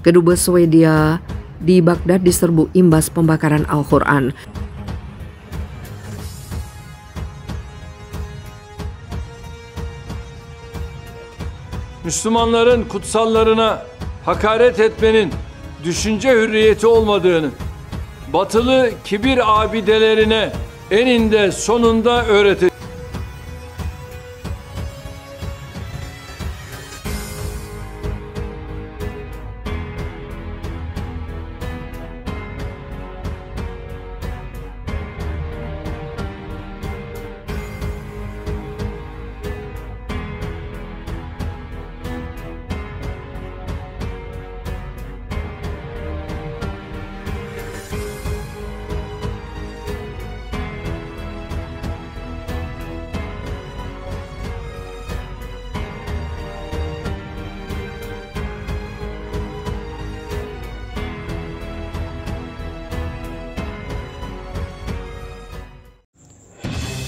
Kedubes Swedia di Baghdad diserbu imbas pembakaran Al-Quran. Müslümanların kutsallarına hakaret etmenin düşünce hürriyeti olmadığını, batılı kibir abidelerine eninde sonunda öğretecek.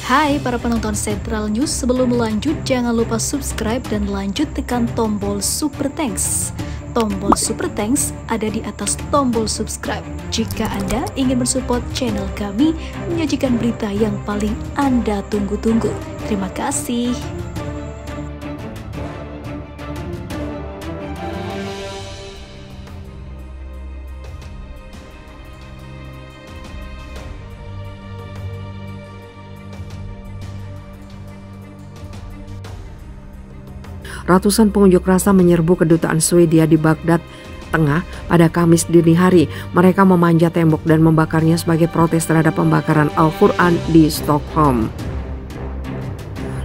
Hai para penonton Sentral News, sebelum lanjut jangan lupa subscribe dan lanjut tekan tombol Super Thanks. Tombol Super Thanks ada di atas tombol subscribe. Jika Anda ingin mensupport channel kami menyajikan berita yang paling Anda tunggu-tunggu. Terima kasih. Ratusan pengunjuk rasa menyerbu kedutaan Swedia di Baghdad Tengah pada Kamis dini hari. Mereka memanjat tembok dan membakarnya sebagai protes terhadap pembakaran Al-Quran di Stockholm.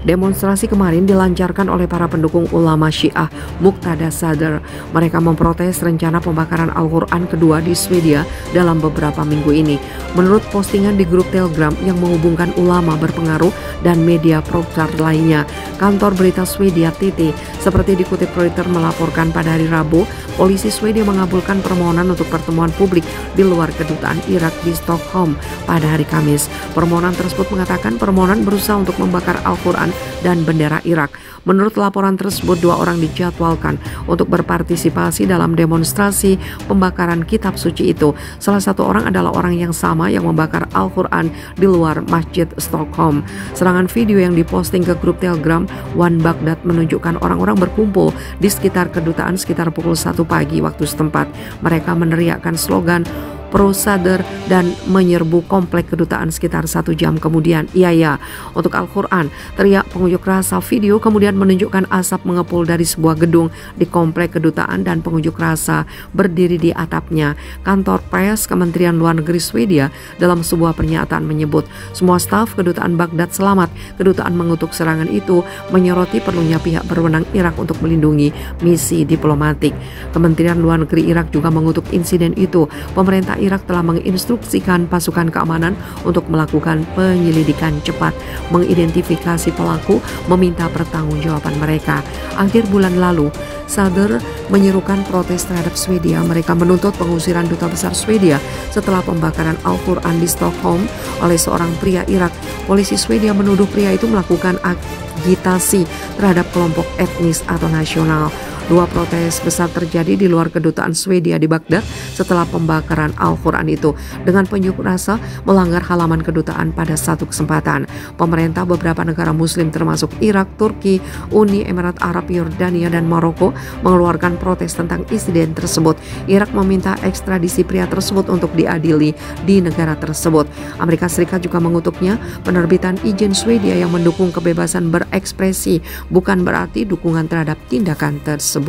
Demonstrasi kemarin dilancarkan oleh para pendukung ulama Syiah Muqtada Sadr. Mereka memprotes rencana pembakaran Al-Quran kedua di Swedia dalam beberapa minggu ini. Menurut postingan di grup Telegram yang menghubungkan ulama berpengaruh dan media pro-Tsar lainnya, kantor berita Swedia TT seperti dikutip Reuters melaporkan pada hari Rabu, polisi Swedia mengabulkan permohonan untuk pertemuan publik di luar kedutaan Irak di Stockholm pada hari Kamis. Permohonan tersebut mengatakan permohonan berusaha untuk membakar Al-Quran dan bendera Irak. Menurut laporan tersebut, 2 orang dijadwalkan untuk berpartisipasi dalam demonstrasi pembakaran kitab suci itu. Salah satu orang adalah orang yang sama yang membakar Al-Quran di luar Masjid Stockholm. Serangan video yang diposting ke grup Telegram One Baghdad menunjukkan orang-orang berkumpul di sekitar kedutaan sekitar pukul 1 pagi waktu setempat. Mereka meneriakkan slogan pro Sadr dan menyerbu komplek kedutaan sekitar 1 jam kemudian. Iya, untuk Al-Quran, teriak pengunjuk rasa. Video kemudian menunjukkan asap mengepul dari sebuah gedung di komplek kedutaan dan pengunjuk rasa berdiri di atapnya. Kantor pers Kementerian Luar Negeri Swedia dalam sebuah pernyataan menyebut semua staf kedutaan Baghdad selamat. Kedutaan mengutuk serangan itu, menyoroti perlunya pihak berwenang Irak untuk melindungi misi diplomatik. Kementerian Luar Negeri Irak juga mengutuk insiden itu. Pemerintah Irak telah menginstruksikan pasukan keamanan untuk melakukan penyelidikan cepat, mengidentifikasi pelaku, meminta pertanggungjawaban mereka. Akhir bulan lalu, Sadr menyerukan protes terhadap Swedia. Mereka menuntut pengusiran duta besar Swedia setelah pembakaran Al-Quran di Stockholm oleh seorang pria Irak. Polisi Swedia menuduh pria itu melakukan agitasi terhadap kelompok etnis atau nasional. 2 protes besar terjadi di luar kedutaan Swedia di Baghdad setelah pembakaran Al-Quran itu dengan pengunjuk rasa melanggar halaman kedutaan pada satu kesempatan. Pemerintah beberapa negara muslim termasuk Irak, Turki, Uni Emirat Arab, Yordania, dan Maroko mengeluarkan protes tentang insiden tersebut. Irak meminta ekstradisi pria tersebut untuk diadili di negara tersebut. Amerika Serikat juga mengutuknya. Penerbitan izin Swedia yang mendukung kebebasan berekspresi bukan berarti dukungan terhadap tindakan tersebut.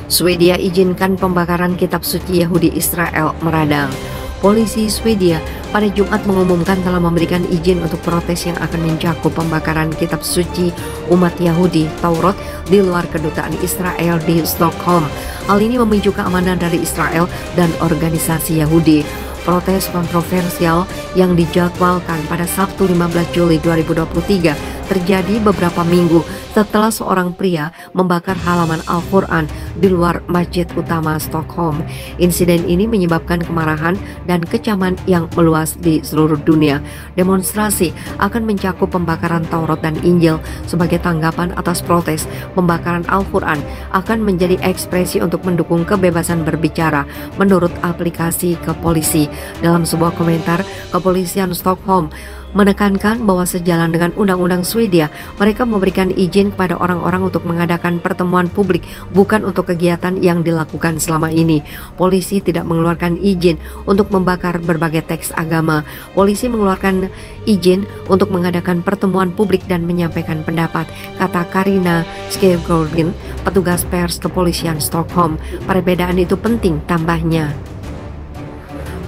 Swedia izinkan pembakaran kitab suci Yahudi Israel meradang. Polisi Swedia pada Jumat mengumumkan telah memberikan izin untuk protes yang akan mencakup pembakaran kitab suci umat Yahudi Taurat di luar kedutaan Israel di Stockholm. Hal ini memicu keamanan dari Israel dan organisasi Yahudi. Protes kontroversial yang dijadwalkan pada Sabtu 15 Juli 2023 terjadi beberapa minggu setelah seorang pria membakar halaman Al-Quran di luar masjid utama Stockholm. Insiden ini menyebabkan kemarahan dan kecaman yang meluas di seluruh dunia. Demonstrasi akan mencakup pembakaran Taurat dan Injil sebagai tanggapan atas protes. Pembakaran Al-Quran akan menjadi ekspresi untuk mendukung kebebasan berbicara menurut aplikasi kepolisi. Dalam sebuah komentar, kepolisian Stockholm menekankan bahwa sejalan dengan undang-undang Swedia, mereka memberikan izin kepada orang-orang untuk mengadakan pertemuan publik, bukan untuk kegiatan yang dilakukan selama ini. Polisi tidak mengeluarkan izin untuk membakar berbagai teks agama. Polisi mengeluarkan izin untuk mengadakan pertemuan publik dan menyampaikan pendapat, kata Karina Skevgården, petugas pers kepolisian Stockholm. Perbedaan itu penting, tambahnya.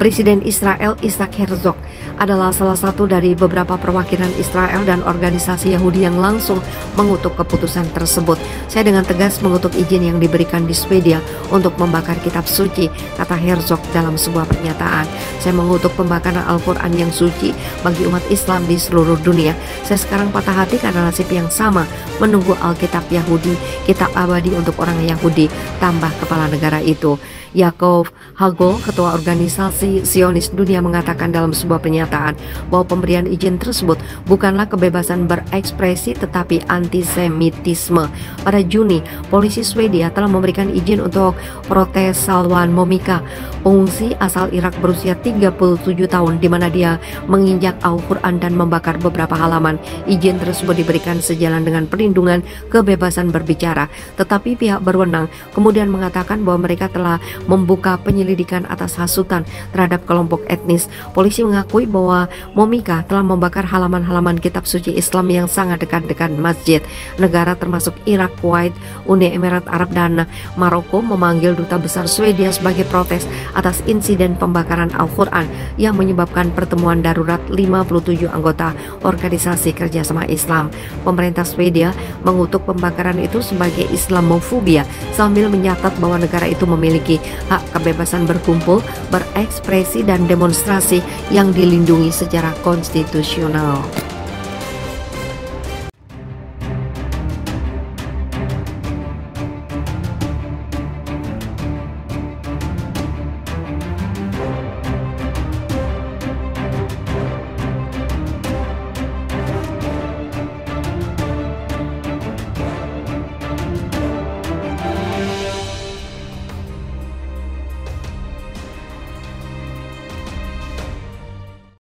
Presiden Israel Isaac Herzog adalah salah satu dari beberapa perwakilan Israel dan organisasi Yahudi yang langsung mengutuk keputusan tersebut. Saya dengan tegas mengutuk izin yang diberikan di Swedia untuk membakar kitab suci, kata Herzog dalam sebuah pernyataan. Saya mengutuk pembakaran Al-Quran yang suci bagi umat Islam di seluruh dunia. Saya sekarang patah hati karena nasib yang sama menunggu Alkitab Yahudi, kitab abadi untuk orang Yahudi, tambah kepala negara itu. Yakov Hagel, ketua organisasi Zionis Dunia, mengatakan dalam sebuah pernyataan bahwa pemberian izin tersebut bukanlah kebebasan berekspresi tetapi antisemitisme. Pada Juni, polisi Swedia telah memberikan izin untuk protes Salwan Momika, pengungsi asal Irak berusia 37 tahun, di mana dia menginjak Al-Quran dan membakar beberapa halaman. Izin tersebut diberikan sejalan dengan perlindungan kebebasan berbicara, tetapi pihak berwenang kemudian mengatakan bahwa mereka telah membuka penyelidikan atas hasutan terhadap kelompok etnis. Polisi mengakui bahwa Momika telah membakar halaman-halaman kitab suci Islam yang sangat dekat-dekat masjid. Negara termasuk Irak, Kuwait, Uni Emirat Arab, dan Maroko memanggil duta besar Swedia sebagai protes atas insiden pembakaran Al-Quran yang menyebabkan pertemuan darurat 57 anggota organisasi kerjasama Islam. Pemerintah Swedia mengutuk pembakaran itu sebagai Islamofobia sambil mencatat bahwa negara itu memiliki hak kebebasan berkumpul, berekspresi, dan demonstrasi yang dilindungi secara konstitusional.